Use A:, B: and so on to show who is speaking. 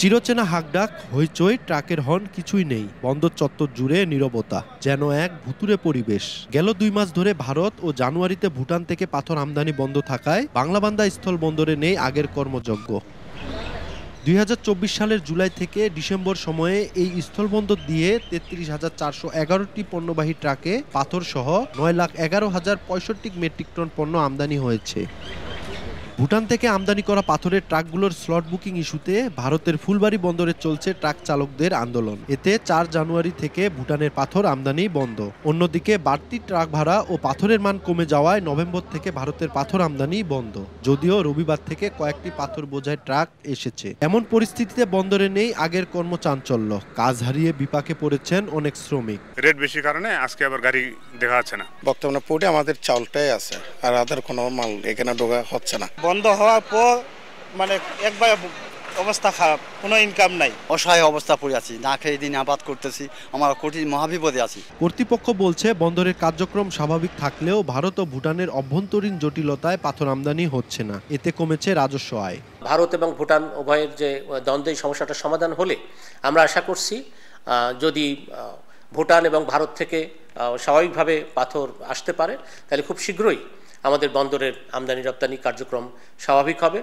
A: চিরচেনা হাঁকডাক, হইচই, ট্রাকের হর্ন কিছুই নেই। বন্দর চত্বর জুড়ে নীরবতা, যেন এক ভুতুড়ে পরিবেশ। গেল ২ মাস ধরে ভারত ও জানুয়ারিতে ভুটান থেকে পাথর আমদানি বন্ধ থাকায় বাংলাবান্ধা স্থল বন্দরে নেই আগের কর্মযজ্ঞ। ২০২৪ সালের জুলাই থেকে ডিসেম্বর সময়ে এই স্থলবন্দর দিয়ে ৩৩,৪১১টি পণ্যবাহী ট্রাকে পাথর সহ ৯,১১,০৬৫ মেট্রিক টন পণ্য আমদানি হয়েছে। ভুটান থেকে আমদানি করা পাথরের ট্রাকগুলোর স্লট বুকিং ইস্যুতে ভারতের ফুলবাড়ী বন্দরে চলছে ট্রাক চালকদের আন্দোলন। এতে ৪ জানুয়ারি থেকে ভুটানের পাথর আমদানি বন্ধ। অন্যদিকে বাড়তি ট্রাক ভাড়া ও পাথরের মান কমে যাওয়ায় নভেম্বর থেকে ভারতের পাথর আমদানি বন্ধ, যদিও রবিবার থেকে কয়েকটি পাথর বোঝাই ট্রাক এসেছে। এমন পরিস্থিতিতে বন্দরে নেই আগের কর্মচাঞ্চল্য। কাজ হারিয়ে বিপাকে পড়েছেন অনেক শ্রমিক।
B: রেট বেশি কারণে আজকে আবার গাড়ি দেখা যাচ্ছে না।
C: বর্তমানে পোর্টে আমাদের চাউলটাই আছে, আর আদার কোনো মাল এখানে ঢোকা হচ্ছে না।
D: বন্ধ হওয়ার পর মানে একবার অবস্থা খারাপ, কোনো ইনকাম নাই,
E: অসহায় অবস্থা পড়ে আছি, না খেয়ে দিন আবাদ করতেছি, আমার কঠিন মহাবিপদে আছি।
A: কর্তৃপক্ষ বলছে বন্দরের কার্যক্রম স্বাভাবিক থাকলেও ভারত ও ভুটানের অভ্যন্তরীণ জটিলতায় পাথর আমদানি হচ্ছে না, এতে কমেছে রাজস্ব আয়।
F: ভারত এবং ভুটান উভয়ের যে দ্বন্দ্বের সমস্যাটা সমাধান হলে আমরা আশা করছি যদি ভুটান এবং ভারত থেকে স্বাভাবিকভাবে পাথর আসতে পারে তাহলে খুব শীঘ্রই আমাদের বন্দরের আমদানি রপ্তানি কার্যক্রম স্বাভাবিক হবে।